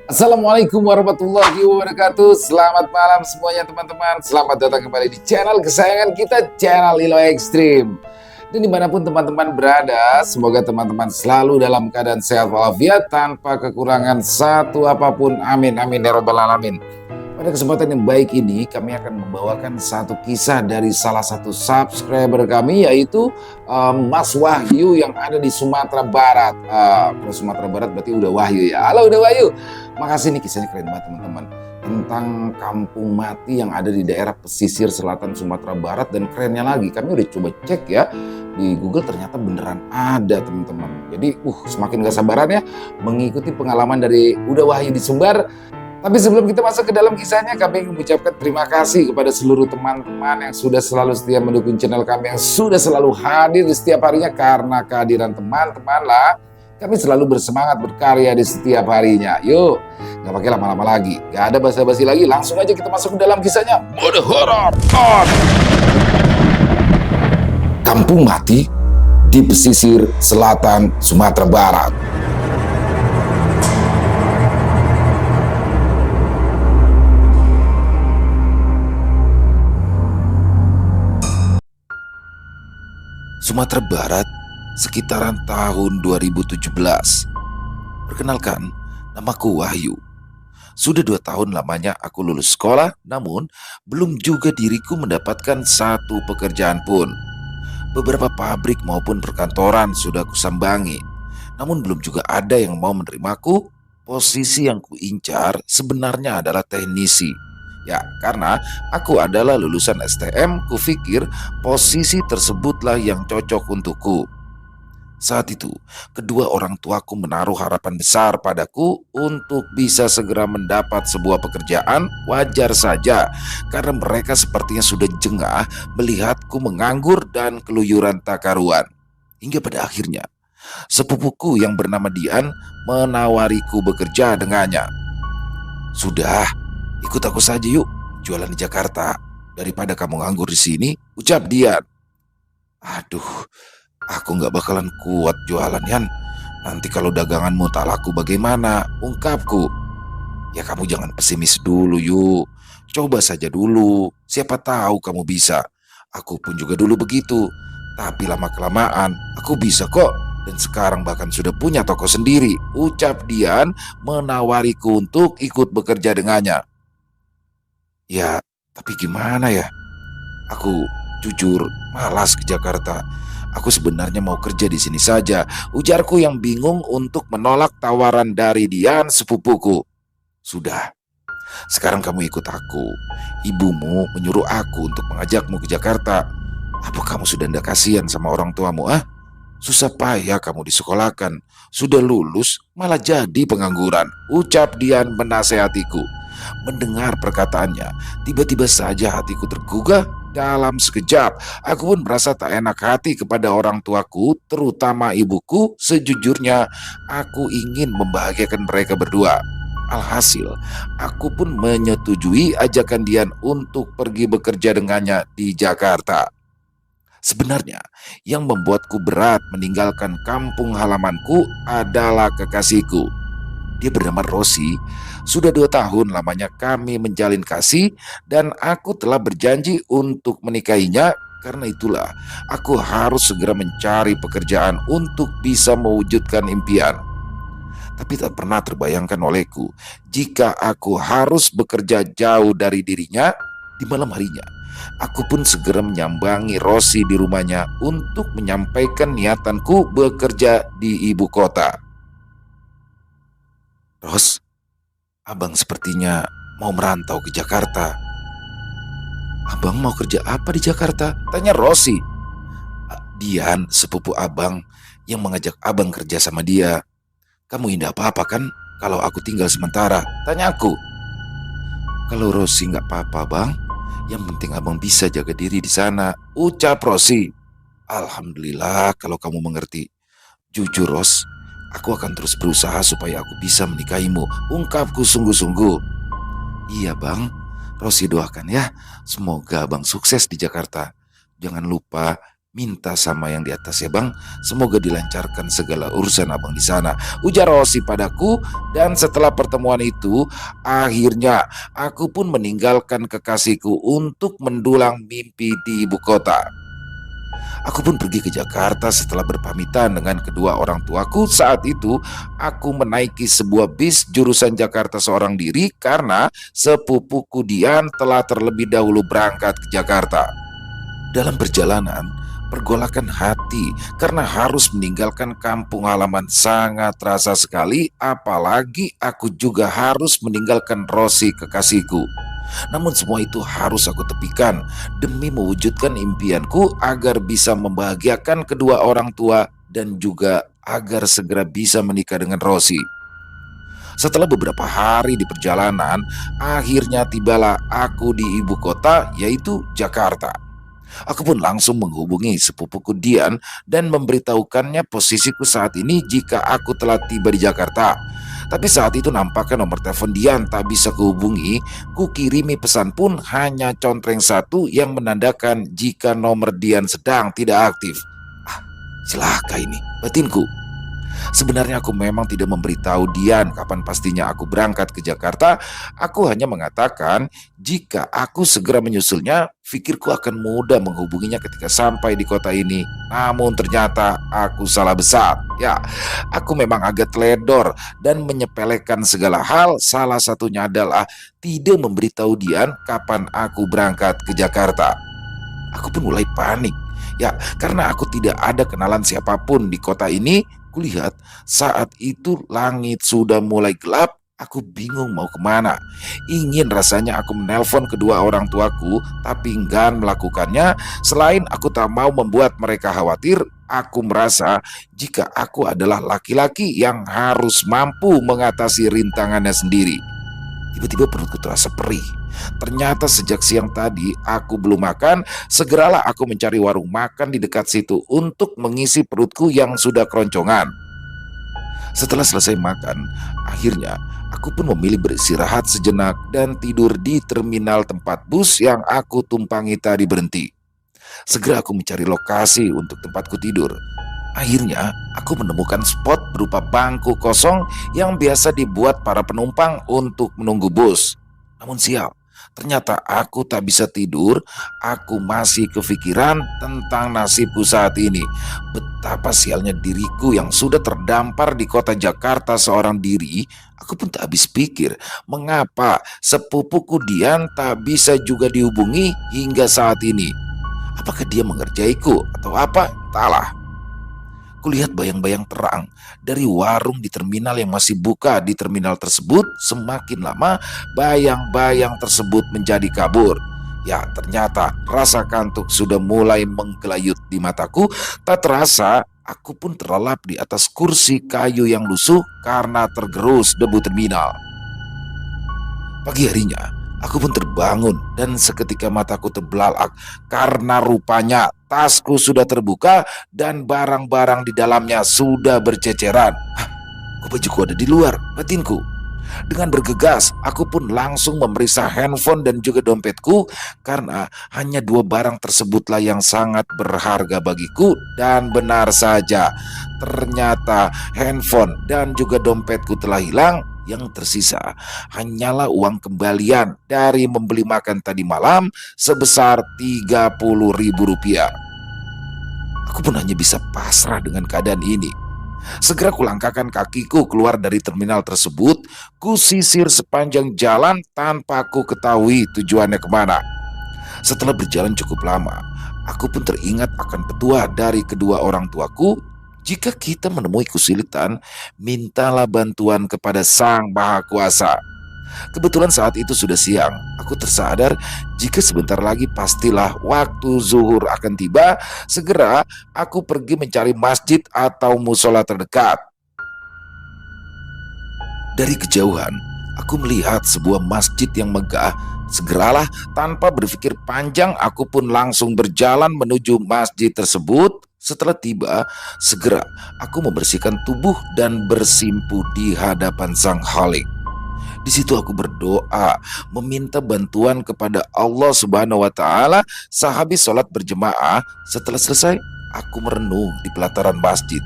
Assalamualaikum warahmatullahi wabarakatuh. Selamat malam semuanya teman-teman. Selamat datang kembali di channel kesayangan kita, channel Lilo Extreme. Dan dimanapun teman-teman berada, semoga teman-teman selalu dalam keadaan sehat walafiat tanpa kekurangan satu apapun. Amin amin ya rabbal alamin. Pada kesempatan yang baik ini, kami akan membawakan satu kisah dari salah satu subscriber kami, yaitu Mas Wahyu yang ada di Sumatera Barat. Kalau Sumatera Barat berarti udah Wahyu ya. Halo udah Wahyu. Makasih nih, kisahnya keren banget teman-teman. Tentang kampung mati yang ada di daerah pesisir selatan Sumatera Barat. Dan kerennya lagi, kami udah coba cek ya di Google, ternyata beneran ada teman-teman. Jadi semakin gak sabaran ya mengikuti pengalaman dari Uda Wahyu di Sumbar. Tapi sebelum kita masuk ke dalam kisahnya, kami ingin mengucapkan terima kasih kepada seluruh teman-teman yang sudah selalu setia mendukung channel kami, yang sudah selalu hadir di setiap harinya. Karena kehadiran teman-teman lah kami selalu bersemangat berkarya di setiap harinya. Yuk, gak pakai lama-lama lagi, gak ada basa-basi lagi, langsung aja kita masuk ke dalam kisahnya. Mode horor on! Kampung mati di pesisir selatan Sumatera Barat. Sumatera Barat, sekitaran tahun 2017. Perkenalkan, namaku Wahyu. Sudah 2 tahun lamanya aku lulus sekolah, namun belum juga diriku mendapatkan satu pekerjaan pun. Beberapa pabrik maupun perkantoran sudah kusambangi, namun belum juga ada yang mau menerimaku. Posisi yang kuincar sebenarnya adalah teknisi. Ya, karena aku adalah lulusan STM, kupikir posisi tersebutlah yang cocok untukku. Saat itu, kedua orang tuaku menaruh harapan besar padaku untuk bisa segera mendapat sebuah pekerjaan. Wajar saja, karena mereka sepertinya sudah jengah melihatku menganggur dan keluyuran tak karuan. Hingga pada akhirnya, sepupuku yang bernama Dian menawariku bekerja dengannya. Sudah, ikut aku saja yuk, jualan di Jakarta. Daripada kamu nganggur di sini, ucap Dian. Aduh, aku gak bakalan kuat jualan, Yan. Nanti kalau daganganmu tak laku bagaimana, ungkapku. Ya kamu jangan pesimis dulu yuk. Coba saja dulu, siapa tahu kamu bisa. Aku pun juga dulu begitu. Tapi lama-kelamaan, aku bisa kok. Dan sekarang bahkan sudah punya toko sendiri, ucap Dian menawariku untuk ikut bekerja dengannya. Ya, tapi gimana ya? Aku jujur malas ke Jakarta. Aku sebenarnya mau kerja di sini saja, ujarku yang bingung untuk menolak tawaran dari Dian, sepupuku. Sudah, sekarang kamu ikut aku. Ibumu menyuruh aku untuk mengajakmu ke Jakarta. Apa kamu sudah tidak kasihan sama orang tuamu, ah? Susah payah kamu disekolahkan, sudah lulus malah jadi pengangguran, ucap Dian menasehatiku. Mendengar perkataannya, tiba-tiba saja hatiku tergugah. Dalam sekejap, aku pun merasa tak enak hati kepada orang tuaku, terutama ibuku. Sejujurnya, aku ingin membahagiakan mereka berdua. Alhasil, aku pun menyetujui ajakan Dian untuk pergi bekerja dengannya di Jakarta. Sebenarnya, yang membuatku berat meninggalkan kampung halamanku adalah kekasihku. Dia bernama Rosi. Sudah 2 tahun lamanya kami menjalin kasih, dan aku telah berjanji untuk menikahinya. Karena itulah, aku harus segera mencari pekerjaan untuk bisa mewujudkan impian. Tapi tak pernah terbayangkan olehku jika aku harus bekerja jauh dari dirinya. Di malam harinya, aku pun segera menyambangi Rosi di rumahnya untuk menyampaikan niatanku bekerja di ibu kota. Ros, abang sepertinya mau merantau ke Jakarta. Abang mau kerja apa di Jakarta? Tanya Rosi. Dian, sepupu abang, yang mengajak abang kerja sama dia. Kamu indah apa-apa kan kalau aku tinggal sementara? Tanya aku. Kalau Rosi nggak apa-apa bang, yang penting abang bisa jaga diri di sana, ucap Rosi. Alhamdulillah kalau kamu mengerti. Jujur Ros, aku akan terus berusaha supaya aku bisa menikahimu, ungkapku sungguh-sungguh. Iya bang, Rosi doakan ya, semoga Abang sukses di Jakarta. Jangan lupa minta sama yang di atas ya Bang, semoga dilancarkan segala urusan Abang di sana, ujar Rosi padaku. Dan setelah pertemuan itu, akhirnya aku pun meninggalkan kekasihku untuk mendulang mimpi di ibu kota. Aku pun pergi ke Jakarta setelah berpamitan dengan kedua orang tuaku. Saat itu aku menaiki sebuah bis jurusan Jakarta seorang diri karena sepupuku Dian telah terlebih dahulu berangkat ke Jakarta. Dalam perjalanan, pergolakan hati karena harus meninggalkan kampung halaman sangat terasa sekali, apalagi aku juga harus meninggalkan Rosi kekasihku. Namun semua itu harus aku tepikan demi mewujudkan impianku agar bisa membahagiakan kedua orang tua dan juga agar segera bisa menikah dengan Rosi. Setelah beberapa hari di perjalanan, akhirnya tibalah aku di ibu kota, yaitu Jakarta. Aku pun langsung menghubungi sepupuku Dian dan memberitahukannya posisiku saat ini jika aku telah tiba di Jakarta. Tapi saat itu nampaknya nomor telepon Dian tak bisa kuhubungi. Ku kirimi pesan pun hanya contreng satu yang menandakan jika nomor Dian sedang tidak aktif. Ah, celaka ini, batinku. Sebenarnya aku memang tidak memberitahu Dian kapan pastinya aku berangkat ke Jakarta. Aku hanya mengatakan jika aku segera menyusulnya, pikirku akan mudah menghubunginya ketika sampai di kota ini. Namun ternyata aku salah besar. Ya, aku memang agak teledor dan menyepelekan segala hal. Salah satunya adalah tidak memberitahu Dian kapan aku berangkat ke Jakarta. Aku pun mulai panik. Ya, karena aku tidak ada kenalan siapapun di kota ini. Kulihat saat itu langit sudah mulai gelap. Aku bingung mau kemana. Ingin rasanya aku menelpon kedua orang tuaku, tapi enggan melakukannya. Selain aku tak mau membuat mereka khawatir, aku merasa jika aku adalah laki-laki yang harus mampu mengatasi rintangannya sendiri. Tiba-tiba perutku terasa perih. Ternyata sejak siang tadi aku belum makan. Segeralah aku mencari warung makan di dekat situ untuk mengisi perutku yang sudah keroncongan. Setelah selesai makan, akhirnya aku pun memilih beristirahat sejenak dan tidur di terminal tempat bus yang aku tumpangi tadi berhenti. Segera aku mencari lokasi untuk tempatku tidur. Akhirnya, aku menemukan spot berupa bangku kosong yang biasa dibuat para penumpang untuk menunggu bus. Namun sial, ternyata aku tak bisa tidur. Aku masih kepikiran tentang nasibku saat ini. Betapa sialnya diriku yang sudah terdampar di kota Jakarta seorang diri. Aku pun tak habis pikir, mengapa sepupuku Dian tak bisa juga dihubungi hingga saat ini. Apakah dia mengerjaiku atau apa? Entahlah. Kulihat bayang-bayang terang dari warung di terminal yang masih buka di terminal tersebut. Semakin lama bayang-bayang tersebut menjadi kabur. Ya, ternyata rasa kantuk sudah mulai menggelayut di mataku. Tak terasa aku pun terlelap di atas kursi kayu yang lusuh karena tergerus debu terminal. Pagi harinya, aku pun terbangun dan seketika mataku terbelalak karena rupanya tasku sudah terbuka dan barang-barang di dalamnya sudah berceceran. Hah, kok bajuku ada di luar, batinku? Dengan bergegas, aku pun langsung memeriksa handphone dan juga dompetku karena hanya dua barang tersebutlah yang sangat berharga bagiku. Dan benar saja, ternyata handphone dan juga dompetku telah hilang. Yang tersisa hanyalah uang kembalian dari membeli makan tadi malam sebesar Rp30.000. Aku pun hanya bisa pasrah dengan keadaan ini. Segera kulangkahkan kakiku keluar dari terminal tersebut. Kusisir sepanjang jalan tanpa aku ketahui tujuannya kemana. Setelah berjalan cukup lama, aku pun teringat akan petua dari kedua orang tuaku. Jika kita menemui kesulitan, mintalah bantuan kepada Sang Maha Kuasa. Kebetulan saat itu sudah siang. Aku tersadar jika sebentar lagi pastilah waktu zuhur akan tiba. Segera aku pergi mencari masjid atau musola terdekat. Dari kejauhan, aku melihat sebuah masjid yang megah. Segeralah tanpa berpikir panjang, aku pun langsung berjalan menuju masjid tersebut. Setelah tiba, segera aku membersihkan tubuh dan bersimpu di hadapan Sang Khalik. Di situ aku berdoa, meminta bantuan kepada Allah Subhanahu wa taala. Sehabis sholat berjemaah, setelah selesai, aku merenung di pelataran masjid.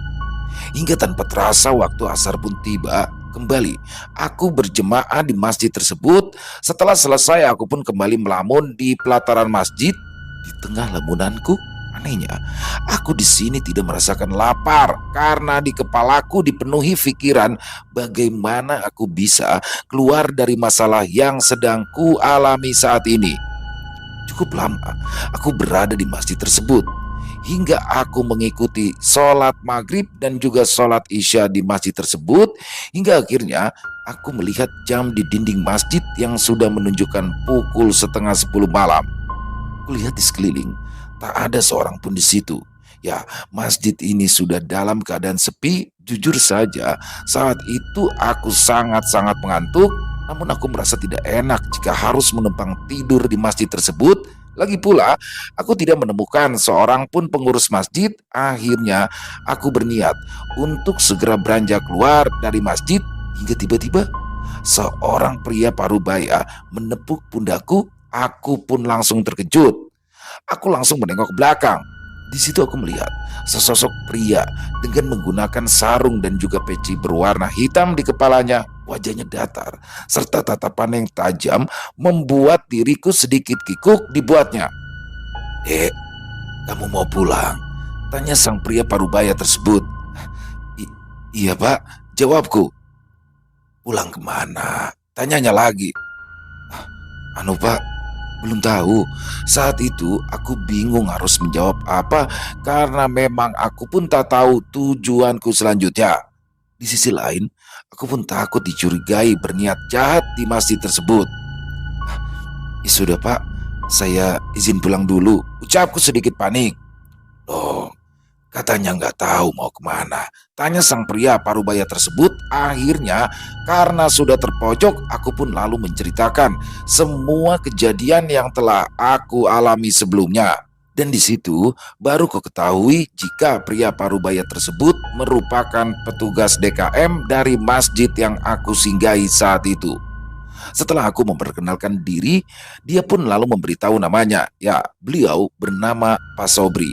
Hingga tanpa terasa waktu asar pun tiba. Kembali, aku berjemaah di masjid tersebut. Setelah selesai, aku pun kembali melamun di pelataran masjid. Di tengah lamunanku, anehnya, aku di sini tidak merasakan lapar karena di kepalaku dipenuhi pikiran bagaimana aku bisa keluar dari masalah yang sedang ku alami saat ini. Cukup lama aku berada di masjid tersebut hingga aku mengikuti sholat maghrib dan juga sholat isya di masjid tersebut, hingga akhirnya aku melihat jam di dinding masjid yang sudah menunjukkan pukul setengah 10 malam. Kulihat di sekeliling, tak ada seorang pun di situ. Ya, masjid ini sudah dalam keadaan sepi. Jujur saja, saat itu aku sangat-sangat mengantuk. Namun aku merasa tidak enak jika harus menumpang tidur di masjid tersebut. Lagi pula, aku tidak menemukan seorang pun pengurus masjid. Akhirnya, aku berniat untuk segera beranjak keluar dari masjid. Hingga tiba-tiba, seorang pria parubaya menepuk pundakku. Aku pun langsung terkejut. Aku langsung menengok ke belakang. Di situ aku melihat sesosok pria dengan menggunakan sarung dan juga peci berwarna hitam di kepalanya. Wajahnya datar serta tatapan yang tajam membuat diriku sedikit kikuk dibuatnya. "Dek, kamu mau pulang?" tanya sang pria parubaya tersebut. Iya pak," jawabku. "Pulang kemana?" tanyanya lagi. Anu pak, belum tahu. Saat itu aku bingung harus menjawab apa karena memang aku pun tak tahu tujuanku selanjutnya. Di sisi lain, aku pun takut dicurigai berniat jahat di masjid tersebut. "Ya sudah pak, saya izin pulang dulu," ucapku sedikit panik. "Loh, katanya nggak tahu mau kemana?" tanya sang pria parubaya tersebut. Akhirnya, karena sudah terpojok, aku pun lalu menceritakan semua kejadian yang telah aku alami sebelumnya. Dan di situ baru ku ketahui jika pria parubaya tersebut merupakan petugas DKM dari masjid yang aku singgahi saat itu. Setelah aku memperkenalkan diri, dia pun lalu memberitahu namanya. Ya, beliau bernama Pak Sobri.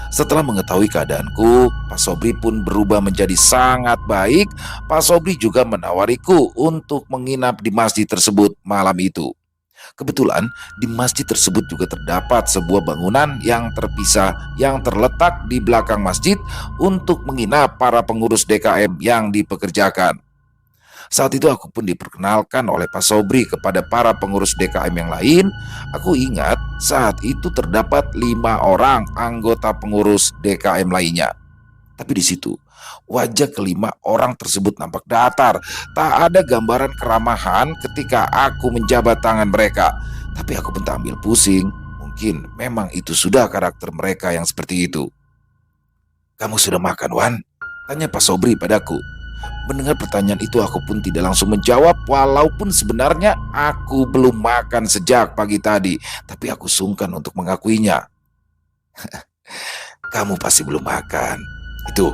Setelah mengetahui keadaanku, Pak Sobri pun berubah menjadi sangat baik. Pak Sobri juga menawariku untuk menginap di masjid tersebut malam itu. Kebetulan di masjid tersebut juga terdapat sebuah bangunan yang terpisah yang terletak di belakang masjid untuk menginap para pengurus DKM yang dipekerjakan. Saat itu aku pun diperkenalkan oleh Pak Sobri kepada para pengurus DKM yang lain. Aku ingat saat itu terdapat 5 orang anggota pengurus DKM lainnya. Tapi di situ wajah kelima orang tersebut nampak datar. Tak ada gambaran keramahan ketika aku menjabat tangan mereka. Tapi aku pun tak ambil pusing. Mungkin memang itu sudah karakter mereka yang seperti itu. "Kamu sudah makan, Wan?" tanya Pak Sobri padaku. Mendengar pertanyaan itu aku pun tidak langsung menjawab, walaupun sebenarnya aku belum makan sejak pagi tadi. Tapi aku sungkan untuk mengakuinya. "Kamu pasti belum makan. Itu,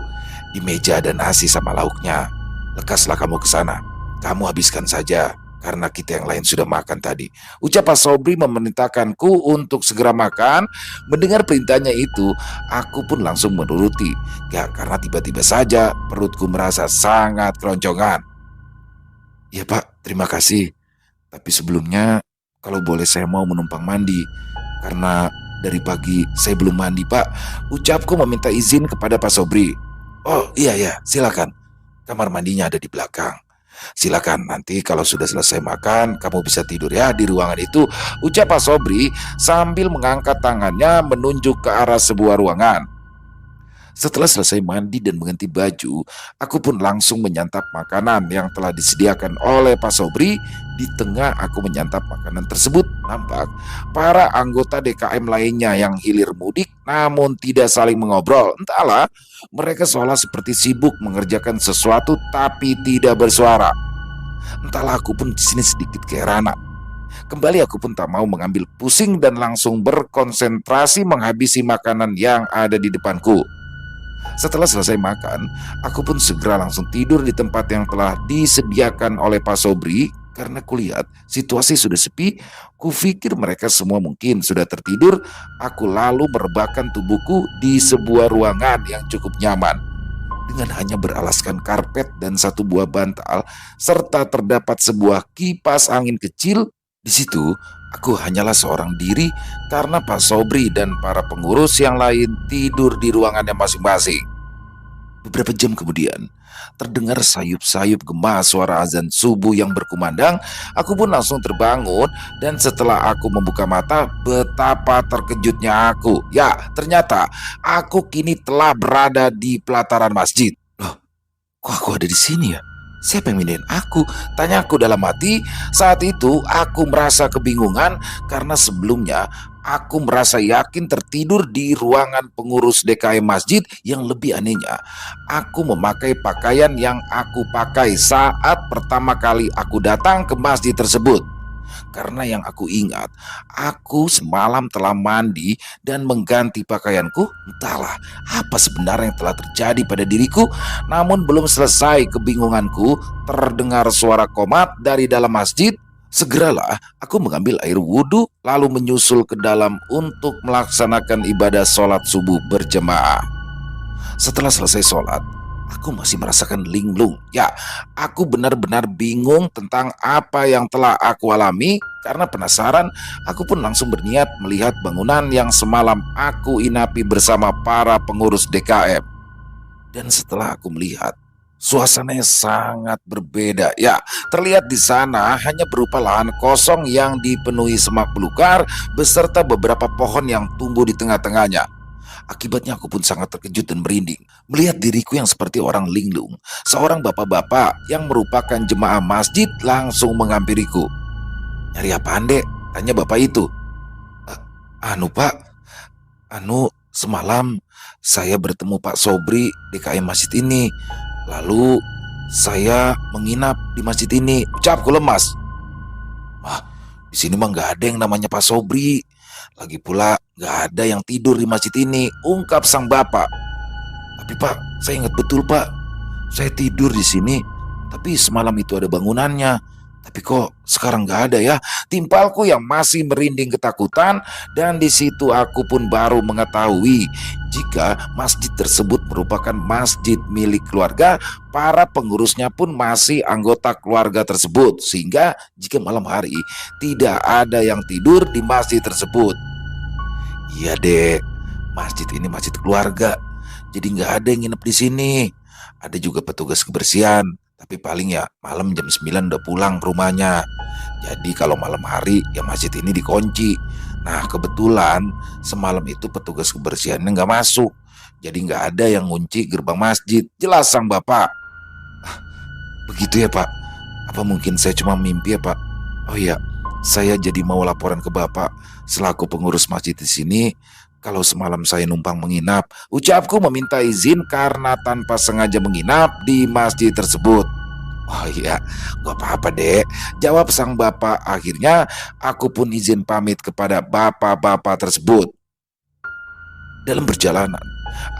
di meja ada nasi sama lauknya. Lekaslah kamu ke sana. Kamu habiskan saja, karena kita yang lain sudah makan tadi," ucap Pak Sobri memerintahkanku untuk segera makan. Mendengar perintahnya itu, aku pun langsung menuruti. Ya, karena tiba-tiba saja perutku merasa sangat keroncongan. "Ya Pak, terima kasih. Tapi sebelumnya, kalau boleh saya mau menumpang mandi. Karena dari pagi saya belum mandi Pak," ucapku meminta izin kepada Pak Sobri. "Oh iya ya, silakan. Kamar mandinya ada di belakang. Silakan, nanti kalau sudah selesai makan, kamu bisa tidur ya di ruangan itu," ucap Pak Sobri sambil mengangkat tangannya menunjuk ke arah sebuah ruangan. Setelah selesai mandi dan mengganti baju, aku pun langsung menyantap makanan yang telah disediakan oleh Pak Sobri. Di tengah aku menyantap makanan tersebut, nampak para anggota DKM lainnya yang hilir mudik namun tidak saling mengobrol. Entahlah, mereka seolah seperti sibuk mengerjakan sesuatu tapi tidak bersuara. Entahlah, aku pun di sini sedikit keheranan. Kembali aku pun tak mau mengambil pusing dan langsung berkonsentrasi menghabisi makanan yang ada di depanku. Setelah selesai makan, aku pun segera langsung tidur di tempat yang telah disediakan oleh Pak Sobri. Karena kulihat situasi sudah sepi, kupikir mereka semua mungkin sudah tertidur. Aku lalu merebahkan tubuhku di sebuah ruangan yang cukup nyaman. Dengan hanya beralaskan karpet dan satu buah bantal, serta terdapat sebuah kipas angin kecil, di situ aku hanyalah seorang diri karena Pak Sobri dan para pengurus yang lain tidur di ruangannya masing-masing. Beberapa jam kemudian, terdengar sayup-sayup gema suara azan subuh yang berkumandang. Aku pun langsung terbangun dan setelah aku membuka mata, betapa terkejutnya aku. Ya, ternyata aku kini telah berada di pelataran masjid. Loh, kok aku ada di sini ya? Siapa yang mindahin aku? Tanyaku dalam hati. Saat itu aku merasa kebingungan karena sebelumnya aku merasa yakin tertidur di ruangan pengurus DKM masjid. Yang lebih anehnya, aku memakai pakaian yang aku pakai saat pertama kali aku datang ke masjid tersebut. Karena yang aku ingat, aku semalam telah mandi dan mengganti pakaianku. Entahlah apa sebenarnya yang telah terjadi pada diriku. Namun belum selesai kebingunganku, terdengar suara qomat dari dalam masjid. Segeralah aku mengambil air wudhu lalu menyusul ke dalam untuk melaksanakan ibadah sholat subuh berjemaah. Setelah selesai sholat, aku masih merasakan linglung. Ya, aku benar-benar bingung tentang apa yang telah aku alami. Karena penasaran, aku pun langsung berniat melihat bangunan yang semalam aku inapi bersama para pengurus DKM. Dan setelah aku melihat, suasananya sangat berbeda. Ya, terlihat di sana hanya berupa lahan kosong yang dipenuhi semak belukar beserta beberapa pohon yang tumbuh di tengah-tengahnya. Akibatnya aku pun sangat terkejut dan merinding melihat diriku yang seperti orang linglung. Seorang bapak-bapak yang merupakan jemaah masjid langsung menghampiriku. "Nyari apaan, Dek?" tanya bapak itu. "Eh, Anu Pak, semalam saya bertemu Pak Sobri di KM masjid ini. Lalu saya menginap di masjid ini," ucapku lemas. "Wah, di sini mah nggak ada yang namanya Pak Sobri. Lagi pula nggak ada yang tidur di masjid ini," ungkap sang bapak. "Tapi Pak, saya ingat betul Pak. Saya tidur di sini, tapi semalam itu ada bangunannya. Tapi kok sekarang nggak ada ya?" Timpalku yang masih merinding ketakutan, dan di situ aku pun baru mengetahui jika masjid tersebut merupakan masjid milik keluarga. Para pengurusnya pun masih anggota keluarga tersebut, sehingga jika malam hari tidak ada yang tidur di masjid tersebut. "Iya Dek, masjid ini masjid keluarga, jadi nggak ada yang nginep di sini. Ada juga petugas kebersihan, tapi paling ya malam jam 9 udah pulang ke rumahnya. Jadi kalau malam hari ya masjid ini dikunci. Nah kebetulan semalam itu petugas kebersihannya nggak masuk, jadi nggak ada yang ngunci gerbang masjid," jelas sang bapak. "Ah, begitu ya Pak? Apa mungkin saya cuma mimpi ya Pak? Oh iya, saya jadi mau laporan ke Bapak selaku pengurus masjid di sini kalau semalam saya numpang menginap," ucapku meminta izin karena tanpa sengaja menginap di masjid tersebut. "Oh iya, gak apa-apa Dek," jawab sang bapak. Akhirnya aku pun izin pamit kepada bapak-bapak tersebut. Dalam perjalanan,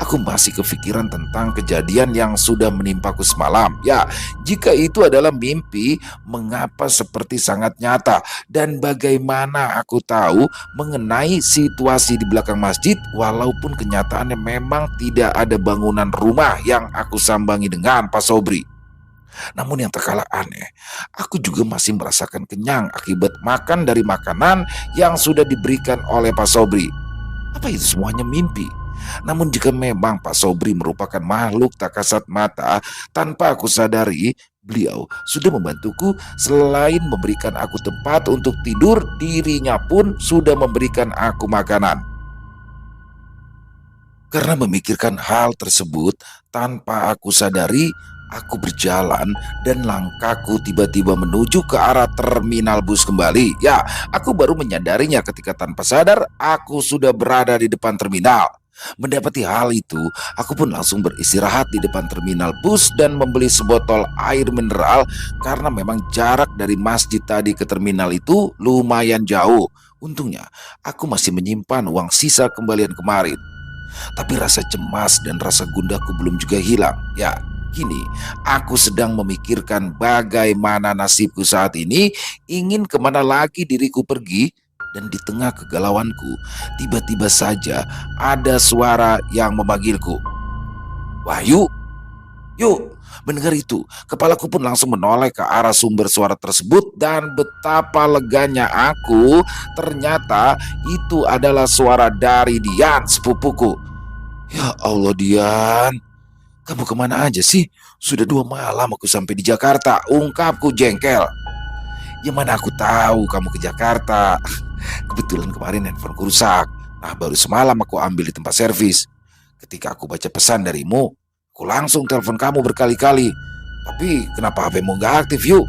aku masih kepikiran tentang kejadian yang sudah menimpaku semalam. Ya, jika itu adalah mimpi, mengapa seperti sangat nyata? Dan bagaimana aku tahu mengenai situasi di belakang masjid, walaupun kenyataannya memang tidak ada bangunan rumah yang aku sambangi dengan Pak Sobri. Namun yang tak kalah aneh, aku juga masih merasakan kenyang akibat makan dari makanan yang sudah diberikan oleh Pak Sobri. Apa itu semuanya mimpi? Namun jika memang Pak Sobri merupakan makhluk tak kasat mata, tanpa aku sadari, beliau sudah membantuku. Selain memberikan aku tempat untuk tidur, dirinya pun sudah memberikan aku makanan. Karena memikirkan hal tersebut, tanpa aku sadari, aku berjalan dan langkahku tiba-tiba menuju ke arah terminal bus kembali. Ya, aku baru menyadarinya ketika tanpa sadar aku sudah berada di depan terminal. Mendapati hal itu, aku pun langsung beristirahat di depan terminal bus dan membeli sebotol air mineral karena memang jarak dari masjid tadi ke terminal itu lumayan jauh. Untungnya, aku masih menyimpan uang sisa kembalian kemarin. Tapi rasa cemas dan rasa gundaku belum juga hilang. Ya, Kini, aku sedang memikirkan bagaimana nasibku saat ini, ingin kemana lagi diriku pergi, dan di tengah kegalauanku, tiba-tiba saja ada suara yang memanggilku. Wahyu, yuk! Mendengar itu, kepalaku pun langsung menoleh ke arah sumber suara tersebut dan betapa leganya aku. Ternyata itu adalah suara dari Dian, sepupuku. Ya Allah, Dian, kamu kemana aja sih? Sudah 2 malam aku sampai di Jakarta, ungkapku jengkel. Ya mana aku tahu kamu ke Jakarta. Kebetulan kemarin handphoneku rusak. Nah, baru semalam aku ambil di tempat servis. Ketika aku baca pesan darimu, aku langsung telepon kamu berkali-kali. Tapi kenapa HPmu nggak aktif, yuk?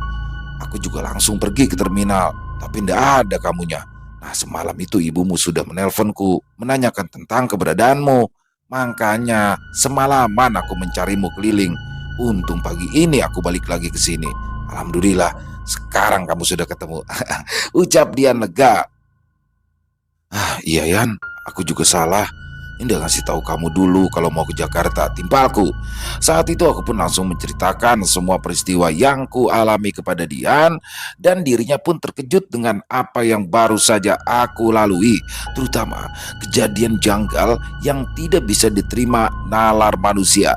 Aku juga langsung pergi ke terminal, tapi nggak ada kamunya. Nah, semalam itu ibumu sudah menelponku, menanyakan tentang keberadaanmu. Makanya semalaman aku mencarimu keliling. Untung pagi ini aku balik lagi ke sini. Alhamdulillah, sekarang kamu sudah ketemu. Ucap Dian lega. Ah, iya Yan, aku juga salah. Ini udah ngasih tahu kamu dulu kalau mau ke Jakarta, timpalku. Saat itu aku pun langsung menceritakan semua peristiwa yang ku alami kepada Dian, dan dirinya pun terkejut dengan apa yang baru saja aku lalui, terutama kejadian janggal yang tidak bisa diterima nalar manusia.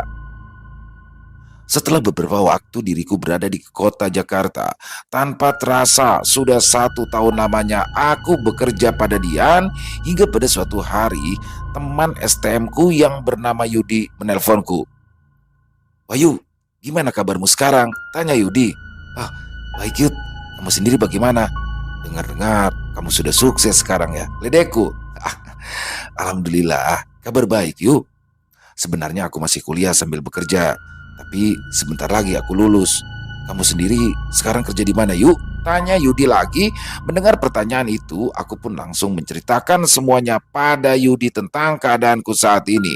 Setelah beberapa waktu diriku berada di kota Jakarta, tanpa terasa sudah 1 tahun lamanya aku bekerja pada Dian, hingga pada suatu hari teman STM-ku yang bernama Yudi menelponku. Wahyu, gimana kabarmu sekarang? Tanya Yudi. Ah, baik Yud, kamu sendiri bagaimana? Dengar-dengar kamu sudah sukses sekarang ya, ledekku. Alhamdulillah, kabar baik yuk. Sebenarnya aku masih kuliah sambil bekerja, tapi sebentar lagi aku lulus. Kamu sendiri sekarang kerja di mana, yuk? Tanya Yudi lagi. Mendengar pertanyaan itu, aku pun langsung menceritakan semuanya pada Yudi tentang keadaanku saat ini.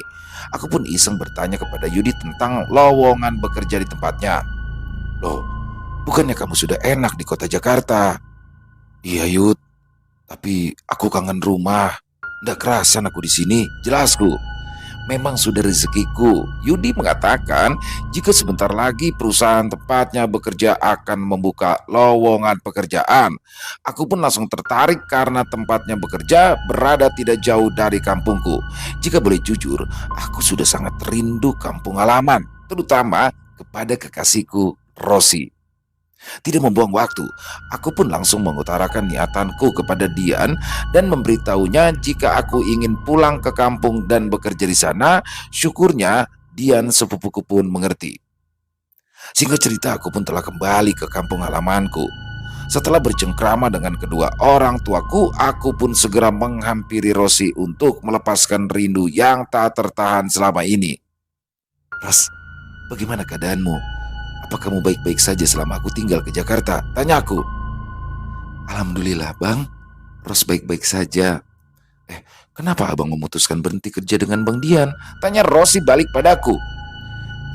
Aku pun iseng bertanya kepada Yudi tentang lowongan bekerja di tempatnya. Loh, bukannya kamu sudah enak di kota Jakarta? Iya Yud, tapi aku kangen rumah. Nggak kerasan aku di sini, jelasku. Memang sudah rezekiku. Yudi mengatakan jika sebentar lagi perusahaan tempatnya bekerja akan membuka lowongan pekerjaan. Aku pun langsung tertarik karena tempatnya bekerja berada tidak jauh dari kampungku. Jika boleh jujur, aku sudah sangat rindu kampung halaman, terutama kepada kekasihku Rosi. Tidak membuang waktu, aku pun langsung mengutarakan niatanku kepada Dian dan memberitahunya jika aku ingin pulang ke kampung dan bekerja di sana. Syukurnya Dian sepupuku pun mengerti. Singkat cerita, aku pun telah kembali ke kampung halamanku. Setelah bercengkrama dengan kedua orang tuaku, aku pun segera menghampiri Rosi untuk melepaskan rindu yang tak tertahan selama ini. Ros, bagaimana keadaanmu? Apa kamu baik-baik saja selama aku tinggal ke Jakarta? Tanyaku. Alhamdulillah bang, Ros baik-baik saja. Kenapa abang memutuskan berhenti kerja dengan Bang Dian? Tanya Rosi balik padaku.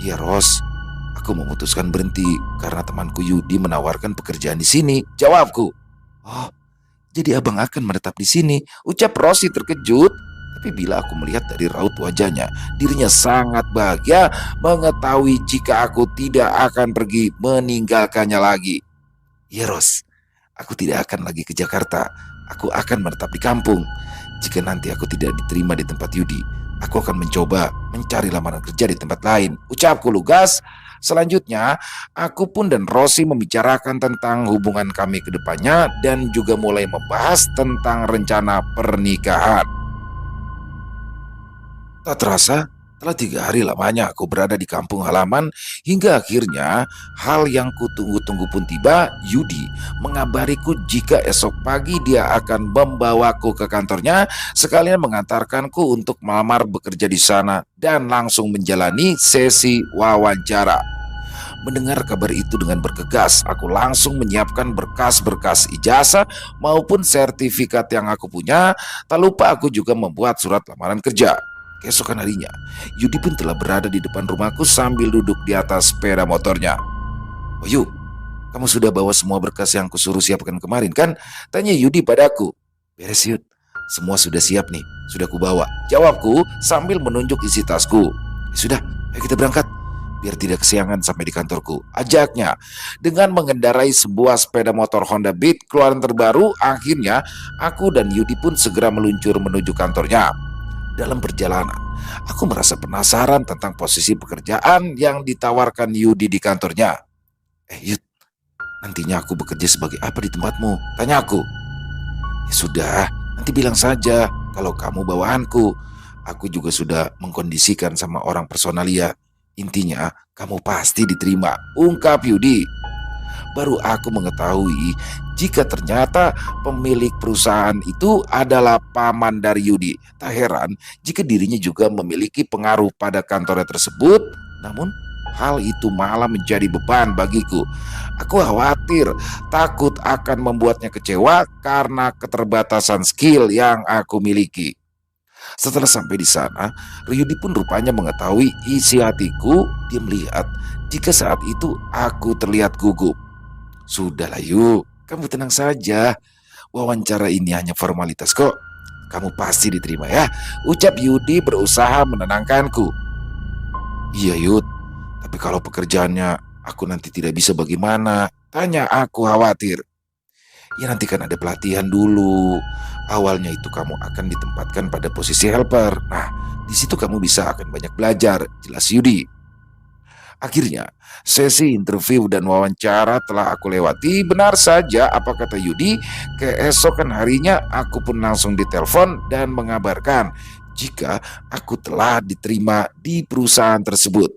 Iya Ros, aku memutuskan berhenti karena temanku Yudi menawarkan pekerjaan di sini, jawabku. Oh, jadi abang akan menetap di sini? Ucap Rosi terkejut. Tapi bila aku melihat dari raut wajahnya, dirinya sangat bahagia mengetahui jika aku tidak akan pergi meninggalkannya lagi. Ya Ros, aku tidak akan lagi ke Jakarta. Aku akan menetap di kampung. Jika nanti aku tidak diterima di tempat Yudi, aku akan mencoba mencari lamaran kerja di tempat lain, ucapku lugas. Selanjutnya, aku pun dan Rosi membicarakan tentang hubungan kami ke depannya dan juga mulai membahas tentang rencana pernikahan. Tak terasa, telah 3 hari lamanya aku berada di kampung halaman hingga akhirnya hal yang kutunggu-tunggu pun tiba. Yudi mengabariku jika esok pagi dia akan membawaku ke kantornya sekalian mengantarkanku untuk melamar bekerja di sana dan langsung menjalani sesi wawancara. Mendengar kabar itu dengan bergegas, aku langsung menyiapkan berkas-berkas ijazah maupun sertifikat yang aku punya. Tak lupa aku juga membuat surat lamaran kerja. Keesokan harinya, Yudi pun telah berada di depan rumahku sambil duduk di atas sepeda motornya. Oh Yu, kamu sudah bawa semua berkas yang kusuruh siapkan kemarin kan? Tanya Yudi padaku. Beres Yud, semua sudah siap nih, sudah kubawa, jawabku sambil menunjuk isi tasku. Sudah, ayo kita berangkat. biar tidak kesiangan sampai di kantorku, ajaknya. Dengan mengendarai sebuah sepeda motor Honda Beat keluaran terbaru, akhirnya aku dan Yudi pun segera meluncur menuju kantornya. Dalam perjalanan, aku merasa penasaran tentang posisi pekerjaan yang ditawarkan Yudi di kantornya. Yud, nantinya aku bekerja sebagai apa di tempatmu? Tanya aku. Ya sudah, nanti bilang saja kalau kamu bawahanku. Aku juga sudah mengkondisikan sama orang personalia. Intinya, kamu pasti diterima, ungkap Yudi. Baru aku mengetahui jika ternyata pemilik perusahaan itu adalah paman dari Yudi. Tak heran jika dirinya juga memiliki pengaruh pada kantornya tersebut. Namun hal itu malah menjadi beban bagiku. Aku khawatir, takut akan membuatnya kecewa karena keterbatasan skill yang aku miliki. Setelah sampai di sana, Ryudi pun rupanya mengetahui isi hatiku. Dia melihat jika saat itu aku terlihat gugup. Sudahlah yuk, kamu tenang saja. Wawancara ini hanya formalitas kok. Kamu pasti diterima ya, ucap Yudi berusaha menenangkanku. Iya Yud, tapi kalau pekerjaannya aku nanti tidak bisa bagaimana? Tanya aku khawatir. Ya nanti kan ada pelatihan dulu. Awalnya itu kamu akan ditempatkan pada posisi helper. Nah, di situ kamu bisa akan banyak belajar, jelas Yudi. Akhirnya, sesi interview dan wawancara telah aku lewati. Benar saja apa kata Yudi, keesokan harinya aku pun langsung ditelepon dan mengabarkan jika aku telah diterima di perusahaan tersebut.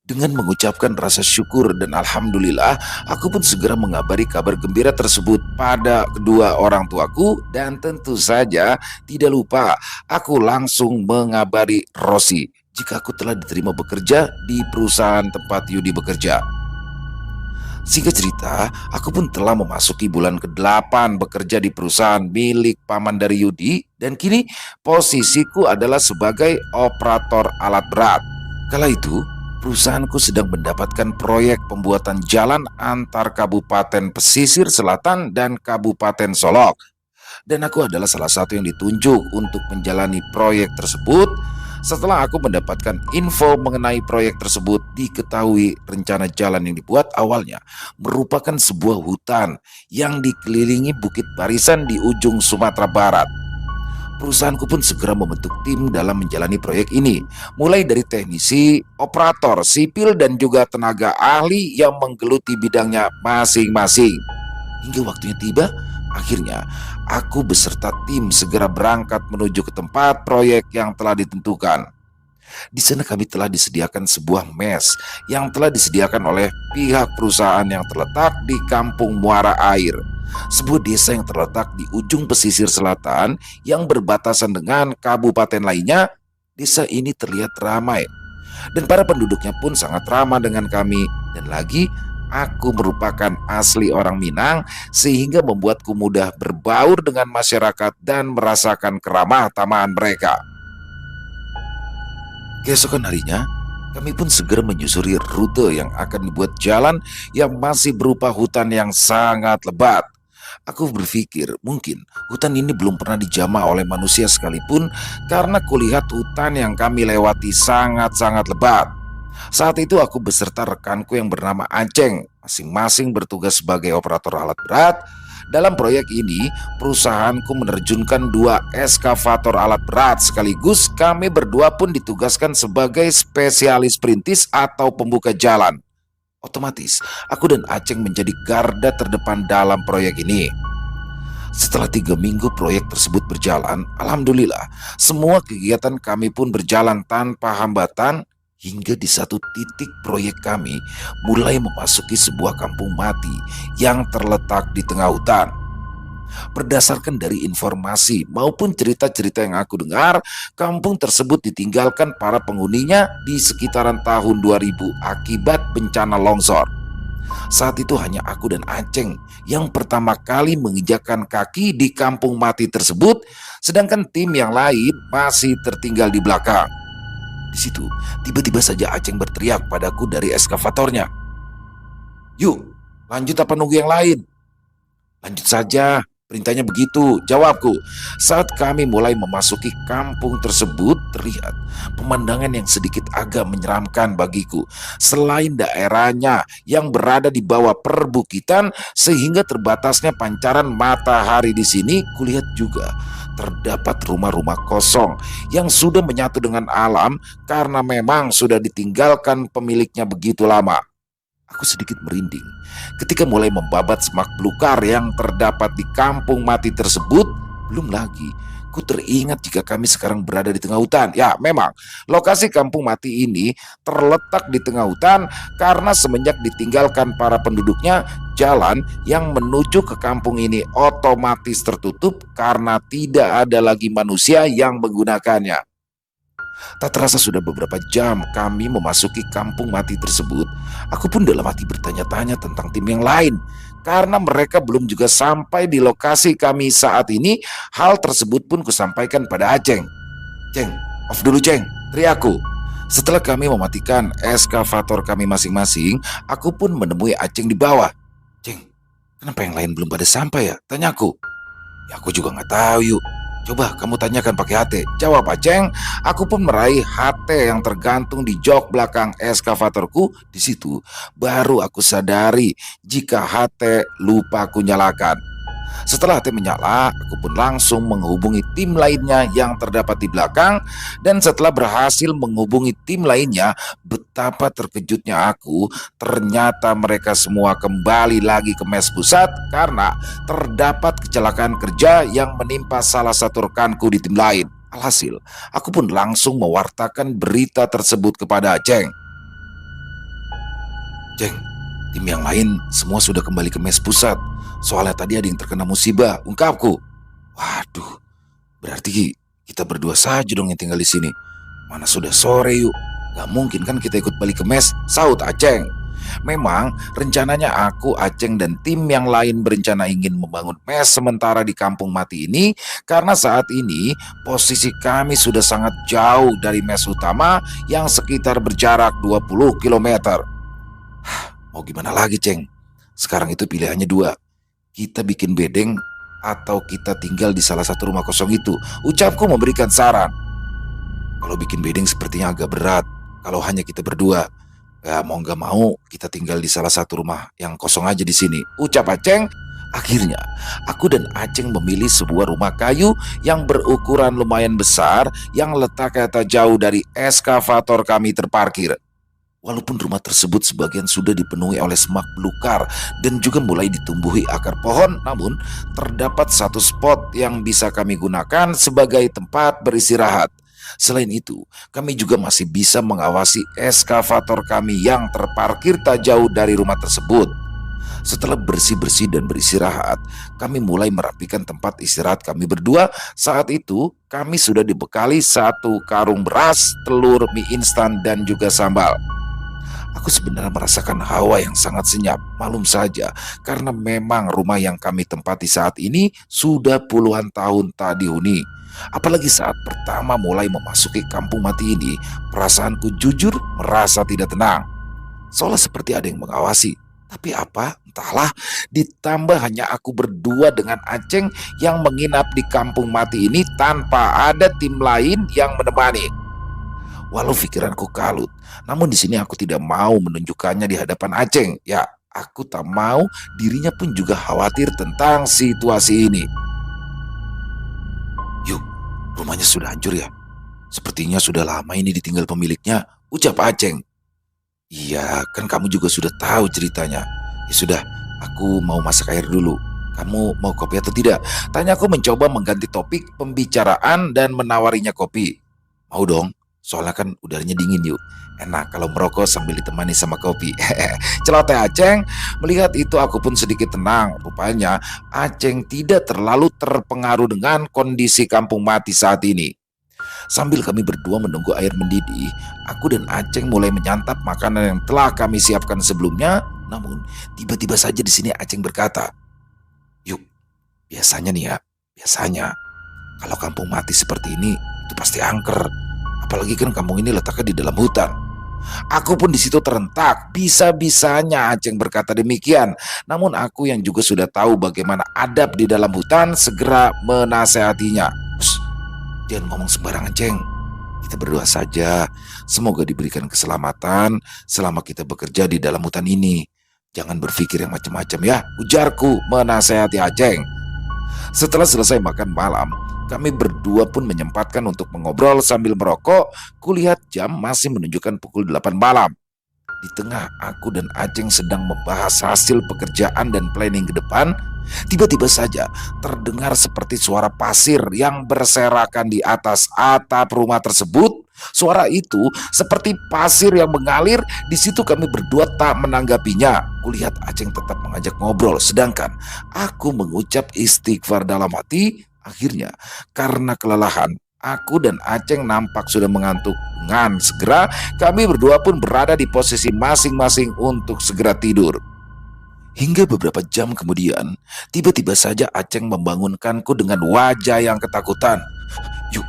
Dengan mengucapkan rasa syukur dan alhamdulillah, aku pun segera mengabari kabar gembira tersebut pada kedua orang tuaku. Dan tentu saja tidak lupa, aku langsung mengabari Rosi jika aku telah diterima bekerja di perusahaan tempat Yudi bekerja. Singkat cerita, aku pun telah memasuki bulan ke-8 bekerja di perusahaan milik paman dari Yudi. Dan kini posisiku adalah sebagai operator alat berat. Kala itu, perusahaanku sedang mendapatkan proyek pembuatan jalan antar Kabupaten Pesisir Selatan dan Kabupaten Solok. Dan aku adalah salah satu yang ditunjuk untuk menjalani proyek tersebut. Setelah aku mendapatkan info mengenai proyek tersebut, diketahui rencana jalan yang dibuat awalnya merupakan sebuah hutan yang dikelilingi bukit barisan di ujung Sumatera Barat. Perusahaanku pun segera membentuk tim dalam menjalani proyek ini, mulai dari teknisi, operator, sipil, dan juga tenaga ahli yang menggeluti bidangnya masing-masing. Hingga waktunya tiba, akhirnya aku beserta tim segera berangkat menuju ke tempat proyek yang telah ditentukan. Di sana kami telah disediakan sebuah mes yang telah disediakan oleh pihak perusahaan yang terletak di Kampung Muara Air, sebuah desa yang terletak di ujung pesisir selatan yang berbatasan dengan kabupaten lainnya. Desa ini terlihat ramai dan para penduduknya pun sangat ramah dengan kami. Dan lagi, aku merupakan asli orang Minang sehingga membuatku mudah berbaur dengan masyarakat dan merasakan keramah tamahan mereka. Keesokan harinya, kami pun segera menyusuri rute yang akan dibuat jalan yang masih berupa hutan yang sangat lebat. Aku berpikir mungkin hutan ini belum pernah dijamah oleh manusia sekalipun karena kulihat hutan yang kami lewati sangat-sangat lebat. Saat itu aku beserta rekanku yang bernama Aceng, masing-masing bertugas sebagai operator alat berat. Dalam proyek ini, perusahaanku menerjunkan 2 eskavator alat berat sekaligus kami berdua pun ditugaskan sebagai spesialis perintis atau pembuka jalan. Otomatis, aku dan Aceng menjadi garda terdepan dalam proyek ini. Setelah 3 minggu proyek tersebut berjalan, alhamdulillah, semua kegiatan kami pun berjalan tanpa hambatan. Hingga di satu titik proyek kami mulai memasuki sebuah kampung mati yang terletak di tengah hutan. Berdasarkan dari informasi maupun cerita-cerita yang aku dengar, kampung tersebut ditinggalkan para penghuninya di sekitaran tahun 2000 akibat bencana longsor. Saat itu hanya aku dan Aceng yang pertama kali menginjakkan kaki di kampung mati tersebut, sedangkan tim yang lain masih tertinggal di belakang. Di situ, tiba-tiba saja Aceng berteriak padaku dari eskavatornya. "Yuk, lanjut apa nunggu yang lain?" "Lanjut saja, Perintahnya begitu, jawabku. Saat kami mulai memasuki kampung tersebut, terlihat pemandangan yang sedikit agak menyeramkan bagiku. Selain daerahnya yang berada di bawah perbukitan, sehingga terbatasnya pancaran matahari di sini, kulihat juga terdapat rumah-rumah kosong yang sudah menyatu dengan alam karena memang sudah ditinggalkan pemiliknya begitu lama. Aku sedikit merinding ketika mulai membabat semak belukar yang terdapat di kampung mati tersebut. Belum lagi, ku teringat jika kami sekarang berada di tengah hutan. Ya, memang lokasi kampung mati ini terletak di tengah hutan karena semenjak ditinggalkan para penduduknya, jalan yang menuju ke kampung ini otomatis tertutup karena tidak ada lagi manusia yang menggunakannya. Tak terasa sudah beberapa jam kami memasuki kampung mati tersebut. Aku pun dalam hati bertanya-tanya tentang tim yang lain. Karena mereka belum juga sampai di lokasi kami saat ini, hal tersebut pun kusampaikan pada Aceng. Ceng, off dulu Ceng, teriakku. Setelah kami mematikan eskavator kami masing-masing, aku pun menemui Aceng di bawah. Ceng, kenapa yang lain belum pada sampai ya? Tanyaku. Ya aku juga nggak tahu yuk. Coba kamu tanyakan pakai HT. Jawab Aceng. Aku pun meraih HT yang tergantung di jok belakang eskavatorku. Di situ baru aku sadari jika HT lupa aku nyalakan. Setelah HT menyala, aku pun langsung menghubungi tim lainnya yang terdapat di belakang. Dan setelah berhasil menghubungi tim lainnya, betapa terkejutnya aku. Ternyata mereka semua kembali lagi ke mes pusat karena terdapat kecelakaan kerja yang menimpa salah satu rekanku di tim lain. Alhasil, aku pun langsung mewartakan berita tersebut kepada Aceng. Ceng, tim yang lain semua sudah kembali ke mes pusat. Soalnya tadi ada yang terkena musibah, ungkapku. Waduh, berarti kita berdua saja dong yang tinggal di sini. Mana sudah sore yuk. Gak mungkin kan kita ikut balik ke mes, saut Aceng. Memang rencananya aku, Aceng, dan tim yang lain berencana ingin membangun mes sementara di kampung mati ini karena saat ini posisi kami sudah sangat jauh dari mes utama yang sekitar berjarak 20 kilometer. Mau gimana lagi, Ceng? Sekarang itu pilihannya dua. Kita bikin bedeng atau kita tinggal di salah satu rumah kosong itu, ucapku memberikan saran. Kalau bikin bedeng sepertinya agak berat. Kalau hanya kita berdua, ya mau nggak mau kita tinggal di salah satu rumah yang kosong aja di sini, ucap Aceng. Akhirnya, aku dan Aceng memilih sebuah rumah kayu yang berukuran lumayan besar yang letaknya tak jauh dari eskavator kami terparkir. Walaupun rumah tersebut sebagian sudah dipenuhi oleh semak belukar dan juga mulai ditumbuhi akar pohon, namun terdapat satu spot yang bisa kami gunakan sebagai tempat beristirahat. Selain itu, kami juga masih bisa mengawasi eskavator kami yang terparkir tak jauh dari rumah tersebut. Setelah bersih-bersih dan beristirahat, kami mulai merapikan tempat istirahat kami berdua. Saat itu, kami sudah dibekali satu karung beras, telur, mie instan, dan juga sambal. Aku sebenarnya merasakan hawa yang sangat senyap, malum saja, karena memang rumah yang kami tempati saat ini sudah puluhan tahun tak dihuni. Apalagi saat pertama mulai memasuki kampung mati ini, perasaanku jujur merasa tidak tenang. Seolah seperti ada yang mengawasi. Tapi apa? Entahlah, ditambah hanya aku berdua dengan Aceng yang menginap di kampung mati ini tanpa ada tim lain yang menemani. Walau pikiranku kalut, namun di sini aku tidak mau menunjukkannya di hadapan Aceng. Ya, aku tak mau dirinya pun juga khawatir tentang situasi ini. Yuk, rumahnya sudah hancur ya? Sepertinya sudah lama ini ditinggal pemiliknya, ucap Aceng. Iya, kan kamu juga sudah tahu ceritanya. Ya sudah, aku mau masak air dulu. Kamu mau kopi atau tidak? Tanyaku mencoba mengganti topik pembicaraan dan menawarinya kopi. Mau dong, soalnya kan udaranya dingin yuk. Enak kalau merokok sambil ditemani sama kopi. Celoteh Aceng. Melihat itu aku pun sedikit tenang. Rupanya Aceng tidak terlalu terpengaruh dengan kondisi kampung mati saat ini. Sambil kami berdua menunggu air mendidih, aku dan Aceng mulai menyantap makanan yang telah kami siapkan sebelumnya. Namun tiba-tiba saja di sini Aceng berkata, "Yuk, biasanya nih ya, biasanya kalau kampung mati seperti ini itu pasti angker. Apalagi kan kampung ini letaknya di dalam hutan. Aku pun di situ terentak. Bisa-bisanya Aceng berkata demikian. Namun aku yang juga sudah tahu bagaimana adab di dalam hutan segera menasehatinya. "Us, jangan ngomong sembarangan, Ceng. Kita berdoa saja. Semoga diberikan keselamatan selama kita bekerja di dalam hutan ini. Jangan berpikir yang macam-macam ya," ujarku menasehati Aceng. Setelah selesai makan malam, kami berdua pun menyempatkan untuk mengobrol sambil merokok. Kulihat jam masih menunjukkan pukul 8 malam. Di tengah aku dan Aceng sedang membahas hasil pekerjaan dan planning ke depan, tiba-tiba saja terdengar seperti suara pasir yang berserakan di atas atap rumah tersebut. Suara itu seperti pasir yang mengalir. Di situ kami berdua tak menanggapinya. Kulihat Aceng tetap mengajak ngobrol, sedangkan aku mengucap istighfar dalam hati. Akhirnya, karena kelelahan, aku dan Aceng nampak sudah mengantuk. Dengan segera, kami berdua pun berada di posisi masing-masing untuk segera tidur. Hingga beberapa jam kemudian, tiba-tiba saja Aceng membangunkanku dengan wajah yang ketakutan. "Yuk,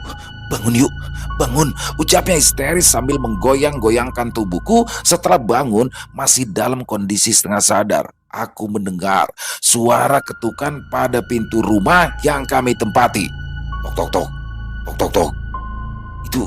bangun yuk, bangun," ucapnya histeris sambil menggoyang-goyangkan tubuhku. Setelah bangun, masih dalam kondisi setengah sadar, aku mendengar suara ketukan pada pintu rumah yang kami tempati. Tok tok tok, tok tok tok. Itu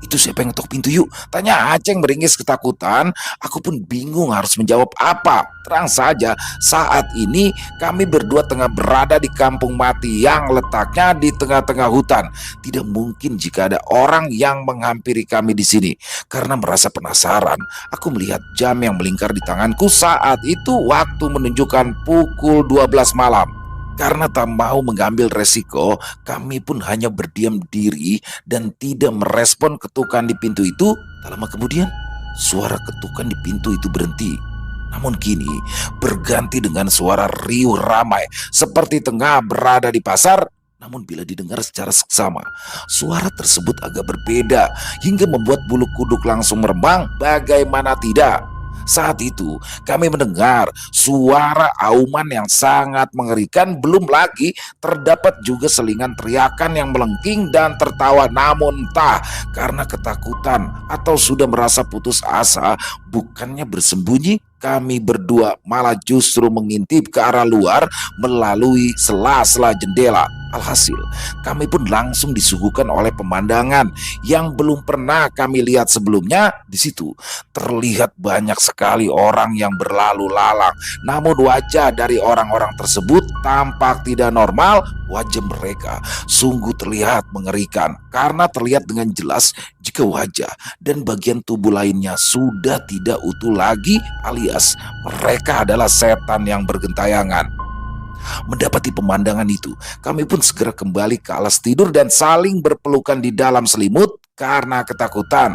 itu siapa yang ngetok pintu yuk? Tanya Aceng meringis ketakutan. Aku pun bingung harus menjawab apa. Terang saja, saat ini kami berdua tengah berada di kampung mati yang letaknya di tengah-tengah hutan. Tidak mungkin jika ada orang yang menghampiri kami di sini. Karena merasa penasaran, aku melihat jam yang melingkar di tanganku. Saat itu waktu menunjukkan pukul 12 malam. Karena tak mau mengambil resiko, kami pun hanya berdiam diri dan tidak merespon ketukan di pintu itu. Tak lama kemudian, suara ketukan di pintu itu berhenti. Namun kini berganti dengan suara riuh ramai seperti tengah berada di pasar. Namun bila didengar secara seksama, suara tersebut agak berbeda hingga membuat bulu kuduk langsung meremang. Bagaimana tidak? Saat itu kami mendengar suara auman yang sangat mengerikan. Belum lagi terdapat juga selingan teriakan yang melengking dan tertawa. Namun entah karena ketakutan atau sudah merasa putus asa, bukannya bersembunyi, kami berdua malah justru mengintip ke arah luar melalui sela-sela jendela. Alhasil, kami pun langsung disuguhkan oleh pemandangan yang belum pernah kami lihat sebelumnya. Di situ terlihat banyak sekali orang yang berlalu lalang. Namun wajah dari orang-orang tersebut tampak tidak normal. Wajah mereka sungguh terlihat mengerikan karena terlihat dengan jelas jika wajah dan bagian tubuh lainnya sudah tidak utuh lagi, alias mereka adalah setan yang bergentayangan. Mendapati pemandangan itu, kami pun segera kembali ke alas tidur dan saling berpelukan di dalam selimut karena ketakutan.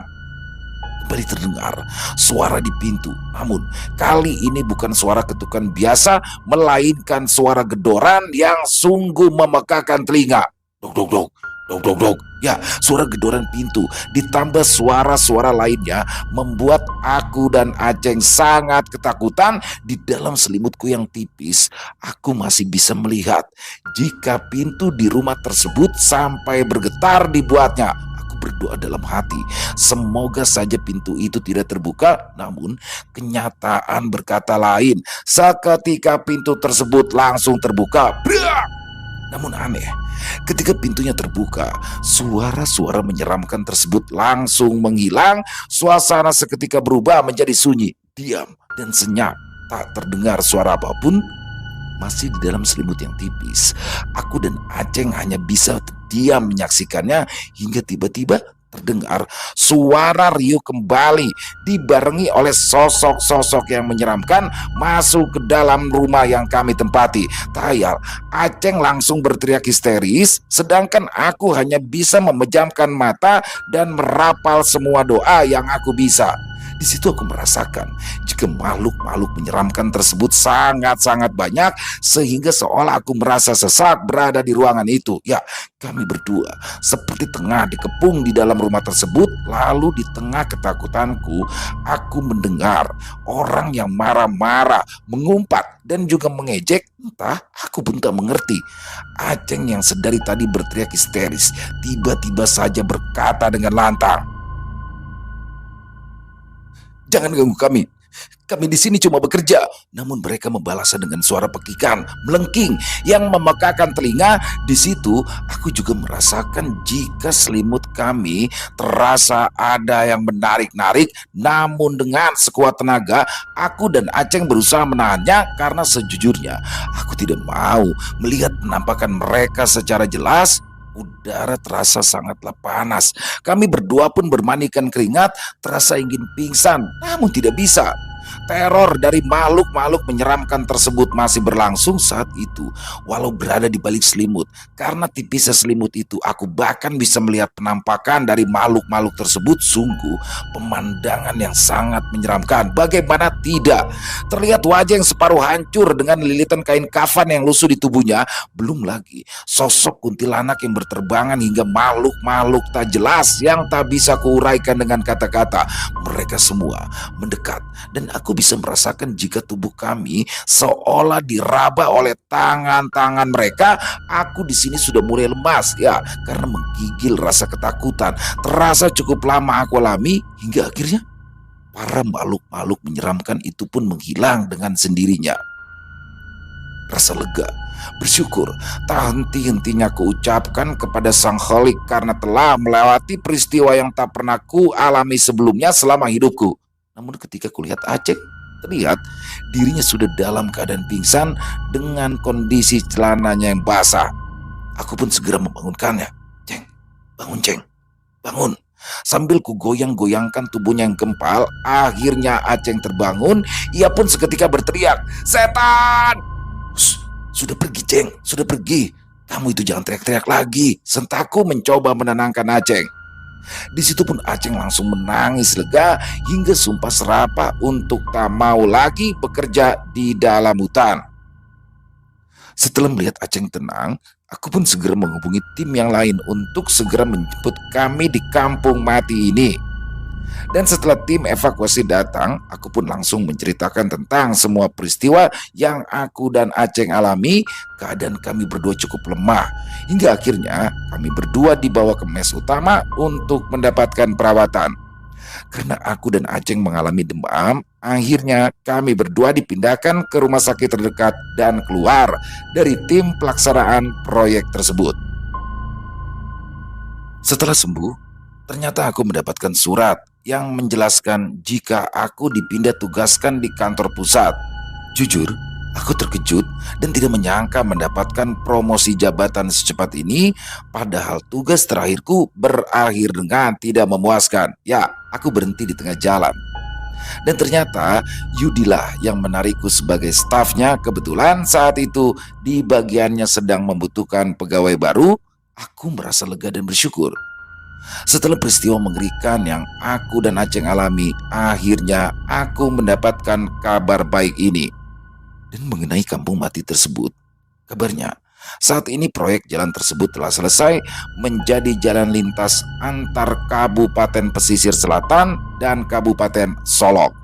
Kembali terdengar suara di pintu. Namun kali ini bukan suara ketukan biasa, melainkan suara gedoran yang sungguh memekakan telinga. Dok dok dok, dok dok dok. Ya, suara gedoran pintu ditambah suara-suara lainnya membuat aku dan Aceng sangat ketakutan. Di dalam selimutku yang tipis, aku masih bisa melihat jika pintu di rumah tersebut sampai bergetar dibuatnya. Berdoa dalam hati, semoga saja pintu itu tidak terbuka. Namun kenyataan berkata lain. Seketika pintu tersebut langsung terbuka. Brak! Namun aneh, ketika pintunya terbuka, suara-suara menyeramkan tersebut langsung menghilang. Suasana seketika berubah menjadi sunyi, diam, dan senyap. Tak terdengar suara apapun. Masih di dalam selimut yang tipis, aku dan Aceng hanya bisa diam menyaksikannya hingga tiba-tiba terdengar suara riuh kembali dibarengi oleh sosok-sosok yang menyeramkan masuk ke dalam rumah yang kami tempati. Tayal, Aceng langsung berteriak histeris, sedangkan aku hanya bisa memejamkan mata dan merapal semua doa yang aku bisa. Di situ aku merasakan jika makhluk-makhluk menyeramkan tersebut sangat-sangat banyak sehingga seolah aku merasa sesak berada di ruangan itu. Ya, kami berdua seperti tengah dikepung di dalam rumah tersebut. Lalu di tengah ketakutanku, aku mendengar orang yang marah-marah, mengumpat dan juga mengejek. Entah, aku pun tak mengerti. Aceng yang sedari tadi berteriak histeris tiba-tiba saja berkata dengan lantang, Jangan ganggu kami. Kami di sini cuma bekerja." Namun mereka membalasnya dengan suara pekikan, melengking yang memekakan telinga. Di situ aku juga merasakan jika selimut kami terasa ada yang menarik-narik. Namun dengan sekuat tenaga, aku dan Aceng berusaha menahannya karena sejujurnya aku tidak mau melihat penampakan mereka secara jelas. Udara terasa sangatlah panas. Kami berdua pun bermanikan keringat, terasa ingin pingsan, namun tidak bisa. Teror dari makhluk-makhluk menyeramkan tersebut masih berlangsung saat itu, walau berada di balik selimut. Karena tipisnya selimut itu, aku bahkan bisa melihat penampakan dari makhluk-makhluk tersebut. Sungguh pemandangan yang sangat menyeramkan. Bagaimana tidak? Terlihat wajah yang separuh hancur dengan lilitan kain kafan yang lusuh di tubuhnya. Belum lagi sosok kuntilanak yang berterbangan hingga makhluk-makhluk tak jelas yang tak bisa kuuraikan dengan kata-kata. Mereka semua mendekat dan aku bisa merasakan jika tubuh kami seolah diraba oleh tangan-tangan mereka. Aku di sini sudah mulai lemas ya, karena menggigil rasa ketakutan. Terasa cukup lama aku alami hingga akhirnya para makhluk-makhluk menyeramkan itu pun menghilang dengan sendirinya. Rasa lega, bersyukur tak henti-hentinya kuucapkan kepada Sang Khalik karena telah melewati peristiwa yang tak pernah ku alami sebelumnya selama hidupku. Namun ketika kulihat Aceh, terlihat dirinya sudah dalam keadaan pingsan dengan kondisi celananya yang basah. Aku pun segera membangunkannya. "Ceng, bangun Ceng, bangun." Sambil ku goyang-goyangkan tubuhnya yang gempal, akhirnya Aceng terbangun. Ia pun seketika berteriak, "Setan!" "Sudah pergi Ceng, sudah pergi. Kamu itu jangan teriak-teriak lagi." Sentakku mencoba menenangkan Aceng. Di situ pun Aceng langsung menangis lega hingga sumpah serapah untuk tak mau lagi bekerja di dalam hutan. Setelah melihat Aceng tenang, aku pun segera menghubungi tim yang lain untuk segera menjemput kami di kampung mati ini. Dan setelah tim evakuasi datang, aku pun langsung menceritakan tentang semua peristiwa yang aku dan Aceng alami. Keadaan kami berdua cukup lemah, hingga akhirnya kami berdua dibawa ke mes utama untuk mendapatkan perawatan. Karena aku dan Aceng mengalami demam, akhirnya kami berdua dipindahkan ke rumah sakit terdekat dan keluar dari tim pelaksanaan proyek tersebut. Setelah sembuh, ternyata aku mendapatkan surat yang menjelaskan jika aku dipindah tugaskan di kantor pusat. Jujur, aku terkejut dan tidak menyangka mendapatkan promosi jabatan secepat ini, padahal tugas terakhirku berakhir dengan tidak memuaskan. Ya, aku berhenti di tengah jalan. Dan ternyata Yudilah yang menarikku sebagai stafnya. Kebetulan saat itu di bagiannya sedang membutuhkan pegawai baru. Aku merasa lega dan bersyukur. Setelah peristiwa mengerikan yang aku dan Aceng alami, akhirnya aku mendapatkan kabar baik ini. Dan mengenai kampung mati tersebut, kabarnya saat ini proyek jalan tersebut telah selesai menjadi jalan lintas antar Kabupaten Pesisir Selatan dan Kabupaten Solok.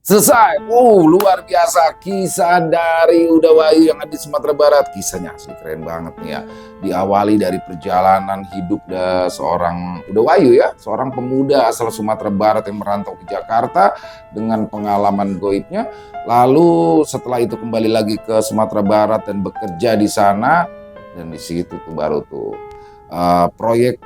Selesai. Luar biasa kisah dari Udawayu yang ada di Sumatera Barat. Kisahnya asli keren banget nih ya. Diawali dari perjalanan hidup seorang Udawayu ya, seorang pemuda asal Sumatera Barat yang merantau ke Jakarta dengan pengalaman goibnya. Lalu setelah itu kembali lagi ke Sumatera Barat dan bekerja di sana. Dan di situ tuh baru tuh proyek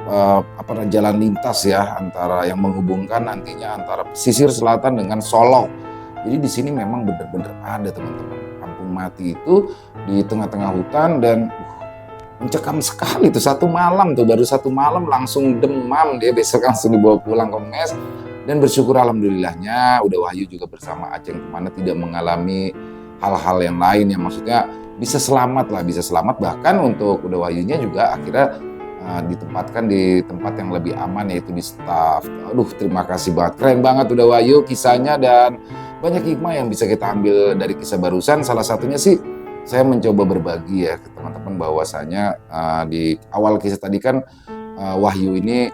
jalan lintas ya, antara yang menghubungkan nantinya antara pesisir selatan dengan Solok. Jadi di sini memang benar-benar ada teman-teman, kampung mati itu di tengah-tengah hutan dan mencekam sekali tuh. Baru satu malam langsung demam, dia besok langsung dibawa pulang ke mes. Dan bersyukur alhamdulillahnya Udawayu juga bersama Aceng kemana tidak mengalami hal-hal yang lain yang maksudnya bisa selamat, bahkan untuk Udawayunya juga akhirnya ditempatkan di tempat yang lebih aman, yaitu di staf. Aduh, terima kasih banget, keren banget Udawayu kisahnya, dan banyak hikmah yang bisa kita ambil dari kisah barusan. Salah satunya sih saya mencoba berbagi ya ke teman-teman bahwasanya di awal kisah tadi kan Wahyu ini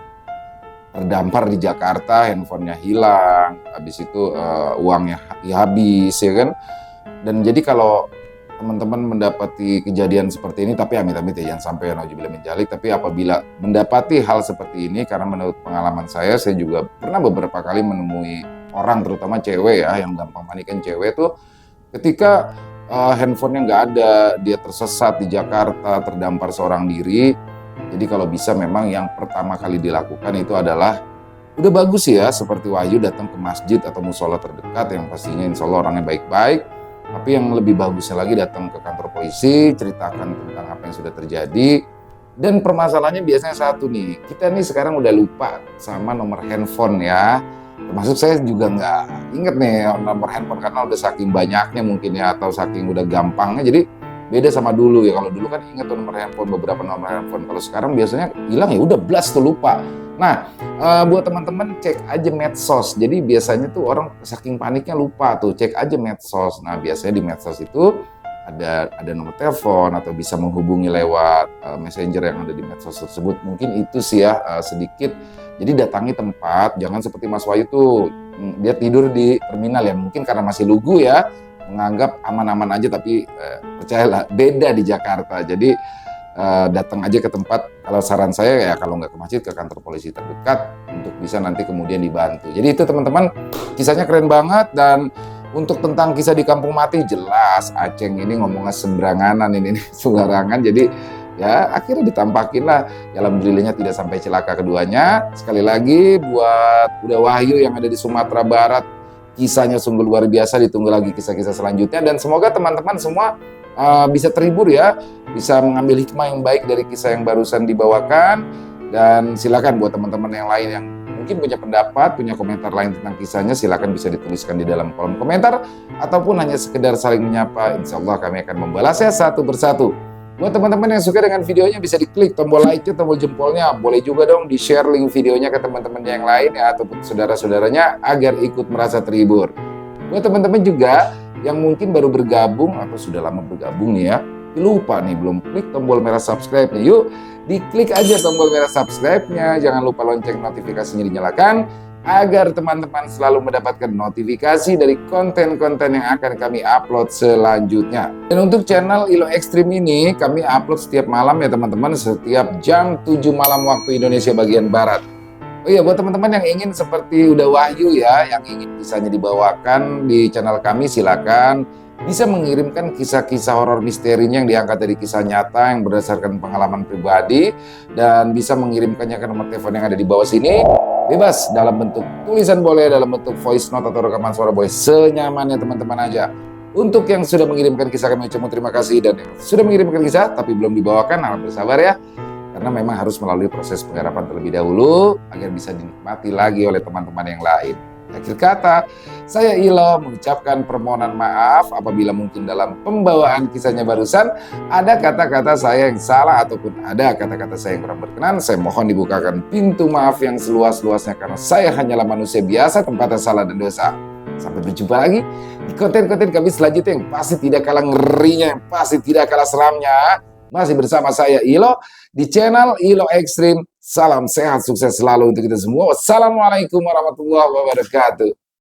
terdampar di Jakarta, handphonenya hilang, habis itu uangnya habis ya kan. Dan jadi kalau teman-teman mendapati kejadian seperti ini, tapi amit-amit ya jangan sampai nauzubillah min dzalik, tapi apabila mendapati hal seperti ini, karena menurut pengalaman saya juga pernah beberapa kali menemui orang, terutama cewek ya, yang gampang panikan cewek tuh ketika handphonenya nggak ada, dia tersesat di Jakarta, terdampar seorang diri. Jadi kalau bisa memang yang pertama kali dilakukan itu adalah, udah bagus ya seperti Wahyu datang ke masjid atau musola terdekat yang pastinya insya Allah orangnya baik-baik. Tapi yang lebih bagusnya lagi datang ke kantor polisi, ceritakan tentang apa yang sudah terjadi. Dan permasalahannya biasanya satu nih, kita nih sekarang udah lupa sama nomor handphone ya. Termasuk saya juga nggak inget nih nomor handphone karena udah saking banyaknya mungkin ya, atau saking udah gampangnya. Jadi beda sama dulu ya. Kalau dulu kan inget tuh nomor handphone, beberapa nomor handphone. Kalau sekarang biasanya hilang ya udah blast tuh, lupa. Nah, buat teman-teman cek aja medsos. Jadi biasanya tuh orang saking paniknya lupa tuh, cek aja medsos. Nah, biasanya di medsos itu ada nomor telepon atau bisa menghubungi lewat messenger yang ada di medsos tersebut. Mungkin itu sih ya sedikit. Jadi datangi tempat, jangan seperti Mas Wahyu tuh, dia tidur di terminal ya. Mungkin karena masih lugu ya, menganggap aman-aman aja, tapi percayalah beda di Jakarta. Jadi datang aja ke tempat. Kalau saran saya ya kalau nggak ke masjid, ke kantor polisi terdekat untuk bisa nanti kemudian dibantu. Jadi itu teman-teman, kisahnya keren banget. Dan untuk tentang kisah di kampung mati, jelas Aceng ini ngomongnya sembarangan ini sembarangan. Jadi ya akhirnya ditampakin lah. Alhamdulillahnya tidak sampai celaka keduanya. Sekali lagi buat Uda Wahyu yang ada di Sumatera Barat, kisahnya sungguh luar biasa. Ditunggu lagi kisah-kisah selanjutnya, dan semoga teman-teman semua bisa terhibur ya, bisa mengambil hikmah yang baik dari kisah yang barusan dibawakan. Dan silakan buat teman-teman yang lain yang mungkin punya pendapat, punya komentar lain tentang kisahnya, silakan bisa dituliskan di dalam kolom komentar, ataupun hanya sekedar saling menyapa. Insya Allah kami akan membalasnya satu persatu. Buat teman-teman yang suka dengan videonya, bisa diklik tombol like-nya, tombol jempolnya. Boleh juga dong di-share link videonya ke teman-teman yang lain ya, ataupun saudara-saudaranya agar ikut merasa terhibur. Buat teman-teman juga yang mungkin baru bergabung atau sudah lama bergabung nih ya, lupa nih belum klik tombol merah subscribe-nya. Yuk, diklik aja tombol merah subscribe-nya. Jangan lupa lonceng notifikasinya dinyalakan agar teman-teman selalu mendapatkan notifikasi dari konten-konten yang akan kami upload selanjutnya. Dan untuk channel Ilo Ekstrim ini kami upload setiap malam ya teman-teman, setiap jam 7 malam waktu Indonesia bagian Barat. Oh iya, buat teman-teman yang ingin seperti Uda Wahyu ya, yang ingin kisahnya dibawakan di channel kami, silakan bisa mengirimkan kisah-kisah horor misterinya yang diangkat dari kisah nyata yang berdasarkan pengalaman pribadi, dan bisa mengirimkannya ke nomor telepon yang ada di bawah sini. Bebas dalam bentuk tulisan boleh, dalam bentuk voice note atau rekaman suara boleh, senyamannya teman-teman aja. Untuk yang sudah mengirimkan kisah kami ucapkan terima kasih, dan yang sudah mengirimkan kisah tapi belum dibawakan, harap bersabar ya. Karena memang harus melalui proses penggarapan terlebih dahulu agar bisa dinikmati lagi oleh teman-teman yang lain. Akhir kata, saya Ilo mengucapkan permohonan maaf apabila mungkin dalam pembawaan kisahnya barusan ada kata-kata saya yang salah ataupun ada kata-kata saya yang kurang berkenan. Saya mohon dibukakan pintu maaf yang seluas-luasnya karena saya hanyalah manusia biasa, tempatnya salah dan dosa. Sampai berjumpa lagi di konten-konten kami selanjutnya yang pasti tidak kalah ngerinya, yang pasti tidak kalah seramnya. Masih bersama saya Ilo di channel Ilo Ekstrim. Salam sehat, sukses selalu untuk kita semua. Wassalamualaikum warahmatullahi wabarakatuh.